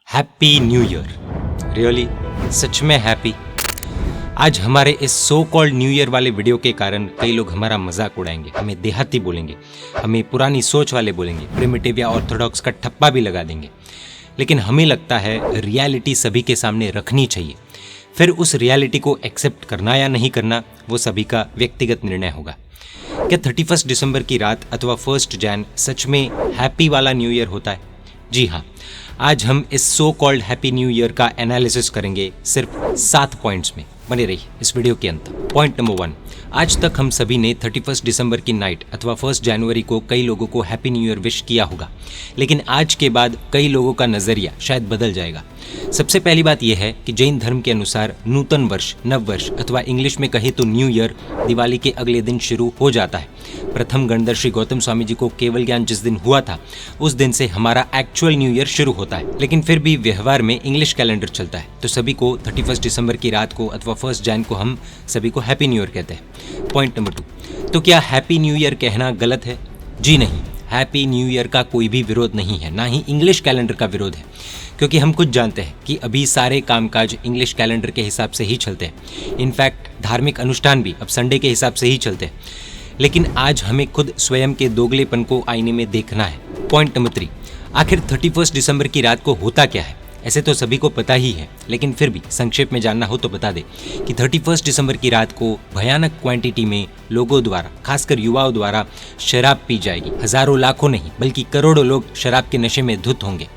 Happy new year. Really, सच में happy. आज हमारे इस सो कॉल्ड न्यू ईयर वाले वीडियो के कारण कई लोग हमारा मजाक उड़ाएंगे, हमें देहाती बोलेंगे, हमें पुरानी सोच वाले बोलेंगे, प्रिमिटिव या ऑर्थोडॉक्स का ठप्पा भी लगा देंगे। लेकिन हमें लगता है रियलिटी सभी के सामने रखनी चाहिए। फिर उस रियलिटी को एक्सेप्ट करना या नहीं करना वो सभी का व्यक्तिगत निर्णय होगा। क्या 31 दिसंबर की रात अथवा 1 जैन सच में हैप्पी वाला न्यू ईयर होता है? जी हाँ, आज हम इस so called happy new year का एनालिसिस करेंगे सिर्फ 7 पॉइंट्स में। बने रहिए इस वीडियो के अंत। पॉइंट नंबर 1, आज तक हम सभी ने 31 दिसंबर की नाइट अथवा 1 जनवरी को कई लोगों को हैप्पी न्यू ईयर विश किया होगा, लेकिन आज के बाद कई लोगों का नज़रिया शायद बदल जाएगा। सबसे पहली बात यह है कि जैन धर्म के अनुसार नूतन वर्ष, नव वर्ष अथवा इंग्लिश में कहे तो न्यू ईयर दिवाली के अगले दिन शुरू हो जाता है। प्रथम गणदर्शी गौतम स्वामी जी को केवल ज्ञान जिस दिन हुआ था उस दिन से हमारा एक्चुअल न्यू ईयर शुरू होता है, लेकिन फिर भी व्यवहार में इंग्लिश कैलेंडर चलता है, तो सभी को 31 दिसंबर की रात को अथवा 1 जैन को हम सभी को हैप्पी न्यू ईयर कहते हैं। पॉइंट नंबर 2, तो क्या हैप्पी न्यू ईयर कहना गलत है? जी नहीं, हैप्पी न्यू ईयर का कोई भी विरोध नहीं है, ना ही इंग्लिश कैलेंडर का विरोध है, क्योंकि हम खुद जानते हैं कि अभी सारे कामकाज इंग्लिश कैलेंडर के हिसाब से ही चलते हैं। इनफैक्ट धार्मिक अनुष्ठान भी अब संडे के हिसाब से ही चलते हैं। लेकिन आज हमें खुद स्वयं के दोगलेपन को आईने में देखना है। पॉइंट नंबर 3, आखिर 31 दिसंबर की रात को होता क्या है? ऐसे तो सभी को पता ही है, लेकिन फिर भी संक्षेप में जानना हो तो बता दे कि 31 दिसंबर की रात को भयानक क्वांटिटी में लोगों द्वारा, खासकर युवाओं द्वारा शराब पी जाएगी। हजारों लाखों नहीं बल्कि करोड़ों लोग शराब के नशे में धुत होंगे।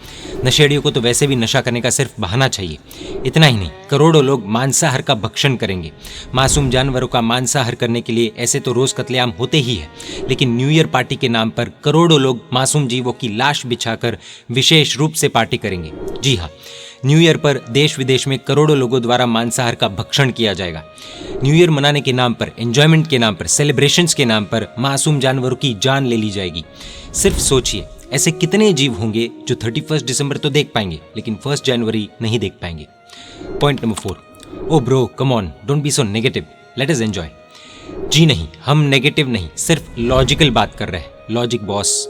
नशेड़ियों को तो वैसे भी नशा करने का सिर्फ बहाना चाहिए। इतना ही नहीं, करोड़ों लोग मांसाहार का भक्षण करेंगे। मासूम जानवरों का मांसाहार करने के लिए ऐसे तो रोज कत्लेआम होते ही है, लेकिन न्यू ईयर पार्टी के नाम पर करोड़ों लोग मासूम जीवों की लाश बिछाकर विशेष रूप से पार्टी करेंगे। जी हाँ, न्यू ईयर पर देश विदेश में करोड़ों लोगों द्वारा मांसाहार का भक्षण किया जाएगा। न्यू ईयर मनाने के नाम पर, एंजॉयमेंट के नाम पर, सेलिब्रेशंस के नाम पर मासूम जानवरों की जान ले ली जाएगी। सिर्फ सोचिए, ऐसे कितने जीव होंगे जो 31 दिसंबर तो देख पाएंगे लेकिन 1 जनवरी नहीं देख पाएंगे। Point number 4, oh bro come on, don't be so negative, let us enjoy. जी नहीं, हम नेगेटिव नहीं, सिर्फ लॉजिकल बात कर रहे हैं। Logic boss.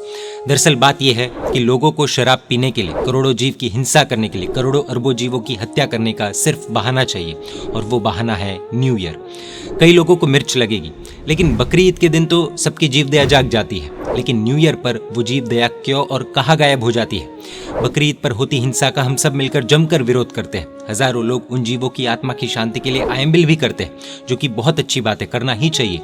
दरअसल बात यह है कि लोगों को शराब पीने के लिए, करोड़ों जीव की हिंसा करने के लिए, करोड़ों अरबों जीवों की हत्या करने का सिर्फ बहाना चाहिए, और वो बहाना है न्यू ईयर। कई लोगों को मिर्च लगेगी, लेकिन बकरी ईद के दिन तो सबकी जीव दया जाग जाती है, लेकिन न्यू ईयर पर वो जीव दया क्यों और कहाँ गायब हो जाती है? बकरी ईद पर होती हिंसा का हम सब मिलकर जमकर विरोध करते हैं। हजारों लोग उन जीवों की आत्मा की शांति के लिए आयम्बिल भी करते हैं, जो कि बहुत अच्छी बात है, करना ही चाहिए।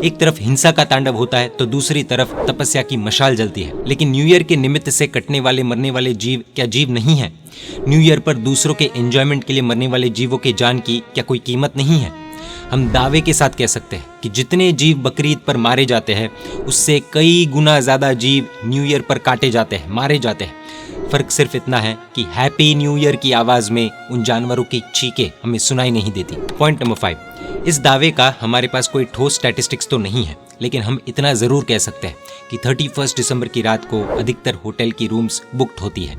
एक तरफ हिंसा का तांडव होता है तो दूसरी तरफ तपस्या की मशाल जलती है। लेकिन न्यू ईयर के निमित्त से कटने वाले, मरने वाले जीव क्या जीव नहीं है? न्यू ईयर पर दूसरों के एंजॉयमेंट के लिए मरने वाले जीवों के जान की क्या कोई कीमत नहीं है? हम दावे के साथ कह सकते हैं कि जितने जीव बकरी ईद पर मारे जाते हैं उससे कई गुना ज्यादा जीव न्यू ईयर पर काटे जाते हैं, मारे जाते हैं। फर्क सिर्फ इतना है कि हैप्पी न्यू ईयर की आवाज में उन जानवरों की चीखें हमें सुनाई नहीं देती। पॉइंट नंबर 5, इस दावे का हमारे पास कोई ठोस स्टैटिस्टिक्स तो नहीं है, लेकिन हम इतना जरूर कह सकते हैं कि 31 दिसंबर की रात को अधिकतर होटल की रूम्स बुक्ड होती है।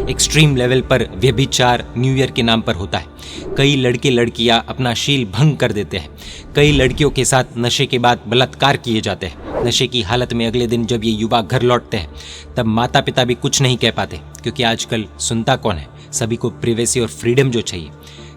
एक्सट्रीम लेवल पर व्यभिचार न्यू ईयर के नाम पर होता है। कई लड़के लड़कियां अपना शील भंग कर देते हैं। कई लड़कियों के साथ नशे के बाद बलात्कार किए जाते हैं। नशे की हालत में अगले दिन जब ये युवा घर लौटते हैं तब माता पिता भी कुछ नहीं कह पाते, क्योंकि आजकल सुनता कौन है, सभी को प्रिवेसी और फ्रीडम जो चाहिए।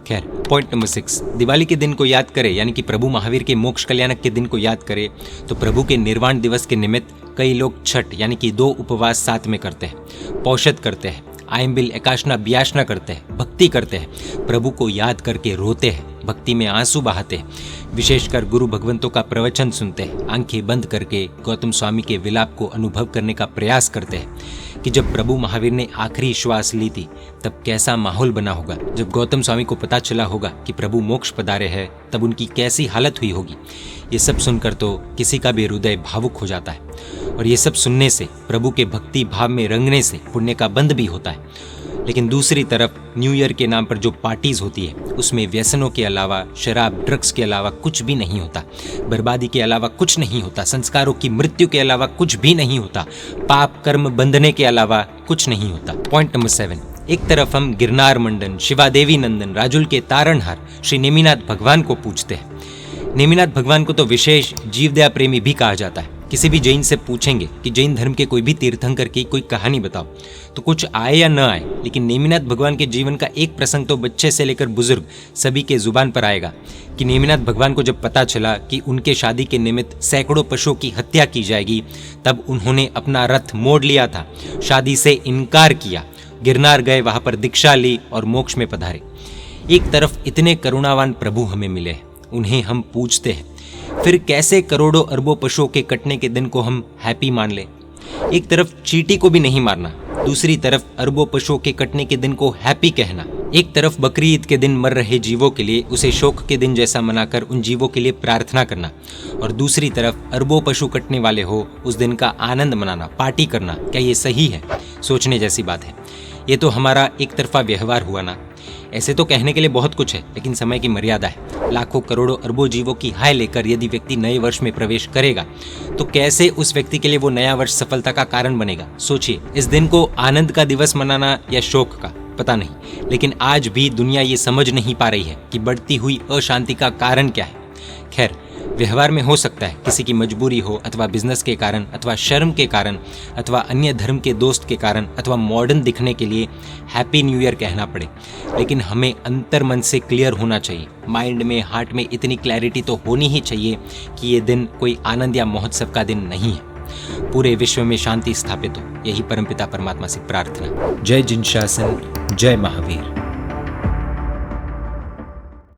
खैर, पॉइंट नंबर 6, दिवाली के दिन को याद करे, यानी कि प्रभु महावीर के मोक्ष कल्याणक के दिन को याद करे, तो प्रभु के निर्वाण दिवस के निमित्त कई लोग छठ यानी कि 2 उपवास साथ में करते हैं, पौषध करते हैं, आयम्बिल, एकाशना, बियाशना करते हैं, भक्ति करते हैं, प्रभु को याद करके रोते हैं, भक्ति में आंसू बहाते हैं, विशेषकर गुरु भगवंतों का प्रवचन सुनते हैं, आंखें बंद करके गौतम स्वामी के विलाप को अनुभव करने का प्रयास करते हैं कि जब प्रभु महावीर ने आखिरी श्वास ली थी तब कैसा माहौल बना होगा। जब गौतम स्वामी को पता चला होगा कि प्रभु मोक्ष पधारे हैं तब उनकी कैसी हालत हुई होगी। ये सब सुनकर तो किसी का भी हृदय भावुक हो जाता है, और ये सब सुनने से, प्रभु के भक्ति भाव में रंगने से पुण्य का बंध भी होता है। लेकिन दूसरी तरफ न्यू ईयर के नाम पर जो पार्टीज होती है उसमें व्यसनों के अलावा, शराब ड्रग्स के अलावा कुछ भी नहीं होता, बर्बादी के अलावा कुछ नहीं होता, संस्कारों की मृत्यु के अलावा कुछ भी नहीं होता, पाप कर्म बंधने के अलावा कुछ नहीं होता। पॉइंट नंबर 7, एक तरफ हम गिरनार मंडन, शिवादेवी नंदन, राजुल के तारणहार श्री नेमिनाथ भगवान को पूजते हैं। नेमिनाथ भगवान को तो विशेष जीवदया प्रेमी भी कहा जाता है, किसी भी जैन से पूछेंगे कि जैन धर्म के कोई भी तीर्थंकर की कोई कहानी बताओ, तो कुछ आए या न आए, लेकिन नेमिनाथ भगवान के जीवन का एक प्रसंग तो बच्चे से लेकर बुजुर्ग सभी के जुबान पर आएगा कि नेमिनाथ भगवान को जब पता चला कि उनके शादी के निमित्त सैकड़ों पशुओं की हत्या की जाएगी, तब उन्होंने अपना रथ मोड़ लिया था, शादी से इनकार किया, गिरनार गए, वहां पर दीक्षा ली और मोक्ष में पधारे। एक तरफ इतने करुणावान प्रभु हमें मिले, उन्हें हम पूजते हैं, फिर कैसे करोड़ों अरबों पशुओं के कटने के दिन को हम हैप्पी मान ले। एक तरफ चींटी को भी नहीं मारना, दूसरी तरफ अरबों पशुओं के कटने के दिन को हैप्पी कहना। एक तरफ बकरी ईद के दिन मर रहे जीवों के लिए उसे शोक के दिन जैसा मनाकर उन जीवों के लिए प्रार्थना करना, और दूसरी तरफ अरबों पशु कटने वाले हो उस दिन का आनंद मनाना, पार्टी करना। क्या ये सही है? सोचने जैसी बात है। ये तो हमारा एक तरफा व्यवहार हुआ ना। ऐसे तो कहने के लिए बहुत कुछ है, लेकिन समय की मर्यादा है। लाखों करोड़ों अरबों जीवों की हाय लेकर यदि व्यक्ति नए वर्ष में प्रवेश करेगा, तो कैसे उस व्यक्ति के लिए वो नया वर्ष सफलता का कारण बनेगा? सोचिए, इस दिन को आनंद का दिवस मनाना या शोक का, पता नहीं, लेकिन आज भी दुनिया ये समझ नहीं पा रही है कि बढ़ती हुई अशांति का कारण क्या है। खैर, व्यवहार में हो सकता है किसी की मजबूरी हो, अथवा बिजनेस के कारण, अथवा शर्म के कारण, अथवा अन्य धर्म के दोस्त के कारण, अथवा मॉडर्न दिखने के लिए हैप्पी न्यू ईयर कहना पड़े, लेकिन हमें अंतर मन से क्लियर होना चाहिए। माइंड में, हार्ट में इतनी क्लैरिटी तो होनी ही चाहिए कि ये दिन कोई आनंद या महोत्सव का दिन नहीं है। पूरे विश्व में शांति स्थापित हो, यही परमपिता परमात्मा से प्रार्थना। जय जिनशासन, जय महावीर।